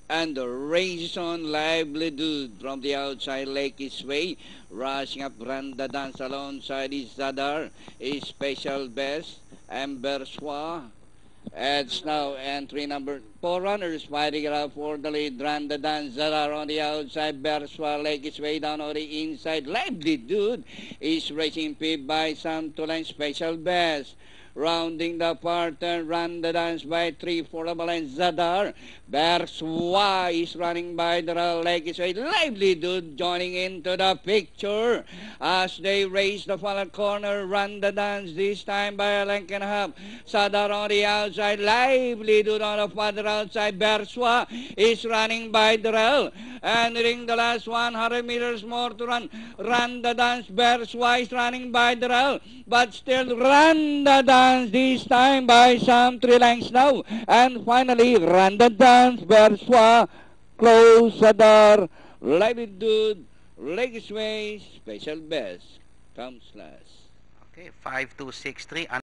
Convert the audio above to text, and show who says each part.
Speaker 1: And the race on. Lively Dude from the outside. Lake is way. Rushing up Branda Dance alongside is Zadar. A special best. Amberswa. It's now entry number 4 runners fighting it out for the lead. Branda Dance, Zadar on the outside. Berswa. Lake is way down on the inside. Lively Dude is racing P by Santulan. Special best. Rounding the pattern, run the dance by 3/4 and Zadar. Berswa is running by the leg. Is a Lively Dude joining into the picture as they race the final corner. Run the dance this time by a length and a half. Zadar on the outside. Lively Dude on the further outside. Berswa is running by the rail. And in the last 100 meters more to run. Run the dance. Berswa is running by the rail. But still run the dance this time by some 3 lengths now. And finally, run the dance. Berswa, close Zadar, Lively Dude, Legisway, special best comes last.
Speaker 2: Okay, 5-2-6-3.